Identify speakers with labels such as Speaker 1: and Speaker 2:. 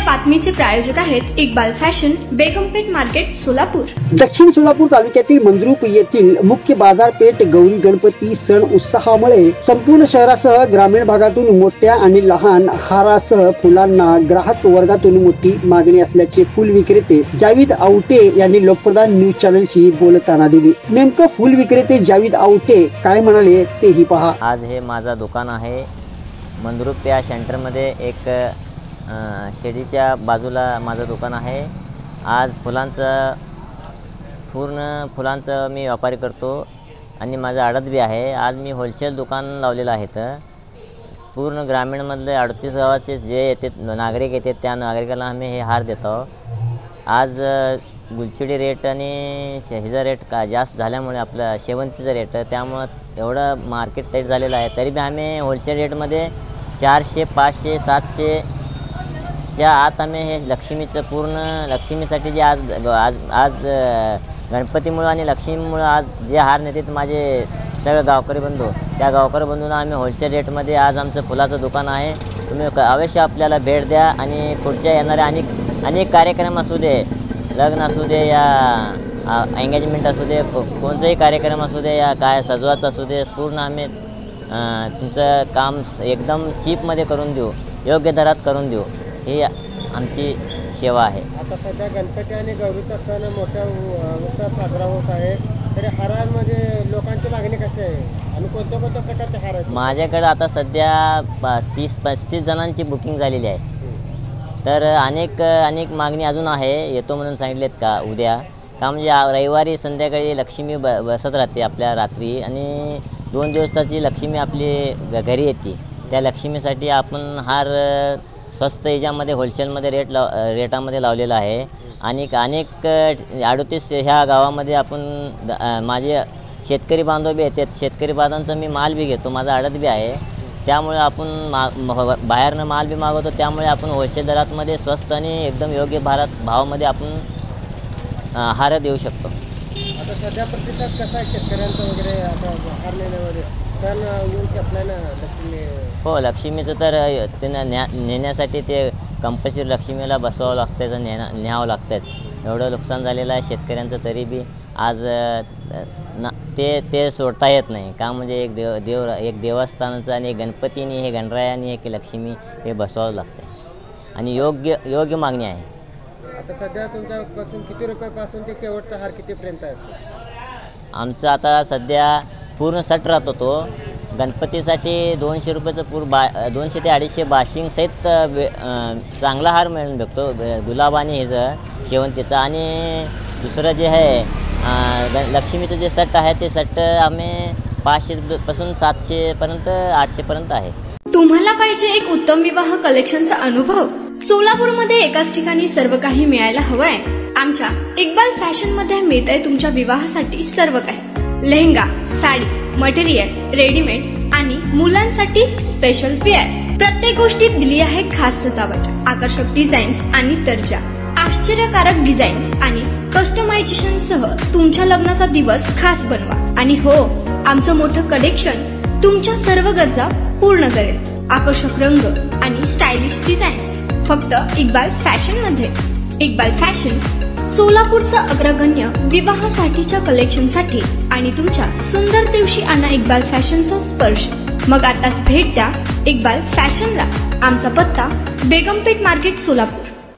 Speaker 1: बातमीचे प्रायोजक आहेत Iqbal fashion, बेगमपेठ market, Solapur.
Speaker 2: दक्षिण सोलापूर तालुक्यातील मंद्रुप येथील मुख्य बाजारपेठ गौरी गणपती सण उत्साहामुळे संपूर्ण शहरासह ग्रामीण भागातून मोठ्या आणि लहान हारासह फुलांना ग्राहक वर्गातून मोठी मागणी असल्याचे फुल विक्रेते जावेद आवटे यांनी लोकप्रधान न्यूज चॅनलशी बोलताना दिली। नेमकं फुल विक्रेते जावेद आवटे काय म्हणाले तेही पहा।
Speaker 3: आज हे माझा दुकान आहे मंद्रुप या सेंटरमध्ये एक शेडीच्या बाजूला माझं दुकान आहे। आज पूर्ण फुलांचं मी व्यापारी करतो आणि माझं आडत बी आहे। आज मी होलसेल दुकान लावलेलं आहे। तर पूर्ण ग्रामीणमधले 38 गावाचे जे येतात नागरिक येतात त्या नागरिकांना आम्ही हे हार देतो। आज गुलछडी रेट आणि ह्याचा रेट का जास्त झाल्यामुळे आपलं शेवंतीचा रेट त्यामुळे एवढं मार्केट टाईट झालेलं आहे। तरी बी आम्ही होलसेल रेटमध्ये 400, 500, 700 च्या आत आम्ही हे लक्ष्मीचं पूर्ण लक्ष्मीसाठी जे आज गणपतीमुळे आणि लक्ष्मीमुळे आज जे हार नेतात माझे सगळे गावकरी बंधू, त्या गावकरी बंधूंना आम्ही होलसेल रेटमध्ये आज आमचं फुलाचं दुकान आहे। तुम्ही अवश्य आपल्याला भेट द्या आणि पुढच्या येणाऱ्या अनेक कार्यक्रम असू दे, लग्न असू दे या एंगेजमेंट असू दे, कोणताही कार्यक्रम असू दे या काय सजवायचं असू दे, पूर्ण आम्ही तुमचं काम एकदम चीपमध्ये करून देऊ, योग्य दरात करून देऊ, ही आमची सेवा आहे।
Speaker 4: आता सध्या गणपती आणि गौरीचा सण मोठ्या उत्साहात साजरा होत आहे, तरी हारांमध्ये लोकांची मागणी कशी आहे आणि कोणत्या प्रकारचे हार आहेत?
Speaker 3: माझ्याकडे आता सध्या 30-35 जणांची बुकिंग झालेली आहे। तर अनेक मागणी अजून आहे, येतो म्हणून सांगितलेत का उद्या का म्हणजे रविवारी संध्याकाळी लक्ष्मी बसत राहते आपल्या रात्री आणि 2 दिवसाची लक्ष्मी आपली घरी येते। त्या लक्ष्मीसाठी आपण हार स्वस्त याच्यामध्ये होलसेलमध्ये रेटामध्ये लावलेला आहे। आणि अनेक 38 ह्या गावामध्ये आपण माझे शेतकरी बांधव बी येतात, शेतकरी बांधवांचा मी माल बी घेतो, माझा आडत बी आहे। त्यामुळे आपण बाहेरनं माल बी मागवतो, त्यामुळे आपण होलसेल दरातमध्ये स्वस्त आणि एकदम योग्य भावामध्ये आपण हार देऊ शकतो।
Speaker 4: आता सध्या प्रतिसाद कसा आहे शेतकऱ्यांचा वगैरे आता हार नेण्यामध्ये? सण येऊन आपल्या ना लक्ष्मी
Speaker 3: हो, लक्ष्मीचं तर त्यांना नेण्यासाठी ते कंपल्सरी लक्ष्मीला बसवावं लागतं, न्यावं लागतंच। एवढं नुकसान झालेलं आहे शेतकऱ्यांचं, तरी बी आज ते सोडता येत नाही का म्हणजे एक देवस्थानाचं आणि एक गणपतीने हे गणरायाने एक लक्ष्मी हे बसवावं लागतं आणि योग्य मागणी आहे।
Speaker 4: आता सध्या तुमच्यापासून किती रुपयापासून ते शेवटचा हार कितीपर्यंत आहे?
Speaker 3: आमचं आता सध्या पूर्ण सेट राहतो तो गणपतीसाठी 200 रुपयाचं 200 ते 250 बाशिंग सहित चांगला हार मिळून भेटतो गुलाब आणि ह्याचं शेवंतीचं। आणि दुसरं जे आहे लक्ष्मीचं जे सेट आहे ते सेट आम्ही 500 पासून 700 पर्यंत 800 पर्यंत आहे।
Speaker 1: तुम्हाला पाहिजे एक उत्तम विवाह कलेक्शनचा अनुभव? सोलापूरमध्ये एकाच ठिकाणी सर्व काही मिळायला हवंय? आमच्या इक्बाल फॅशन मध्ये मिळतंय तुमच्या विवाहासाठी सर्व काही। लेहंगा, साडी, मटेरियल, रेडीमेड आणि मुलांसाठी स्पेशल वेअर, प्रत्येक गोष्टीत दिली आहे खास सजावट, आकर्षक डिझाईन्स आणि दर्जा, आश्चर्यकारक डिझाईन्स आणि कस्टमायझेशन सह तुमच्या लग्नाचा दिवस खास बनवा। आणि हो, आमचं मोठं कलेक्शन तुमच्या सर्व गरजा पूर्ण करेल। आकर्षक रंग आणि स्टायलिश डिझाईन्स फक्त इक्बाल फॅशन मध्ये। इक्बाल फॅशन सोलापूरचा अग्रगण्य विवाहासाठीच्या कलेक्शनसाठी आणि तुमच्या सुंदर दिवशी आणा इक्बाल फॅशनचा स्पर्श। मग आताच भेट द्या इक्बाल फॅशनला। आमचा पत्ता बेगमपेठ मार्केट, सोलापूर।